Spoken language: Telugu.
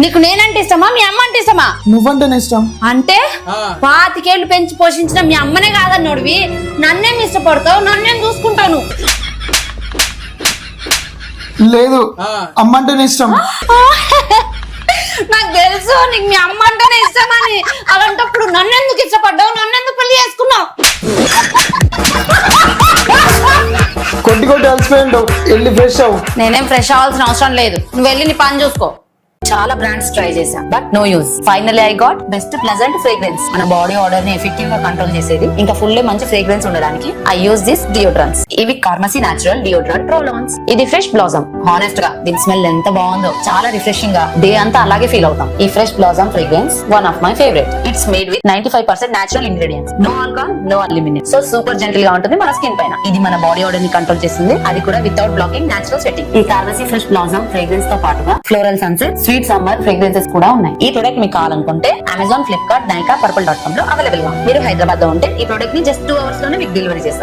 నీకు నేనంటే ఇష్టమా మీ అమ్మ అంటే ఇష్టమా? నువ్వంటేనే ఇష్టం. అంటే 25 ఏళ్ళు పెంచి పోషించిన మీ అమ్మనే కాదన్నోడివి నన్నేం ఇష్టపడతావు, నన్నేం చూసుకుంటాను? లేదు, అమ్మంటేనే ఇష్టం. నాకు తెలుసు నీకు మీ అమ్మ అంటేనే ఇష్టమని. అలాంటప్పుడు నన్నెందుకు ఇష్టపడ్డావు, నన్నెందుకు పెళ్లి చేసుకున్నావు? కొట్టి కొట్టి అలసిపోయింటావు, వెళ్ళి ఫ్రెష్ అవ్వు. నేనేం ఫ్రెష్ అవ్వాల్సిన అవసరం లేదు, నువ్వు వెళ్ళి నీ పని చూసుకో. చాలా బ్రాండ్స్ ట్రై చేశా but no use. Finally I got best pleasant fragrance. మన బాడీ ఆర్డర్ ని ఎఫెక్టివ్ గా కంట్రోల్ చేసేది, ఇంకా ఫుల్ మంచి ఫ్రేగ్రెన్స్ ఉండడానికి ఐ యూస్ దిస్ డియోడ్రెంట్స్. ఇవి ఫార్మసీ నేచురల్ డియోడ్రెంట్ రోల్-ఆన్స్. ఇది ఫ్రెష్ బ్లాసమ్. హానెస్ట్ గా దీని స్మెల్ ఎంత బాగుందో, చాలా రిఫ్రెషింగ్ గా డే అంతా అలాగే ఫీల్ అవుతాం. ఈ fresh blossom fragrance one of my favourite. It's made with 95% natural ingredients, no alcohol, no aluminium. So super gentle గా ఉంటుంది మన స్కిన్ పైన. ఇది మన బాడీ ఆర్డర్ ని కంట్రోల్ చేస్తుంది, అది కూడా వితౌట్ బ్లాకింగ్ నేచురల్ సెట్టింగ్. ఈ ఫార్మసీ ఫ్రెష్ బ్లాసమ్ ఫ్రేగ్రెన్స్ తో పాటుగా floral sunset, sweet summer fragrances కూడా ఉన్నాయి. ఈ ప్రొడక్ట్ మీకు కావాలనుకుంటే అమెజాన్, ఫ్లిప్కార్ట్, నైకా, పర్పుల్.com లో అవైలబుల్ గా. మీరు హైదరాబాద్ లో ఉంటే ఈ ప్రొడక్ట్ ని జస్ట్ 2 hours లోనే మీకు డెలివరీ చేస్తారు.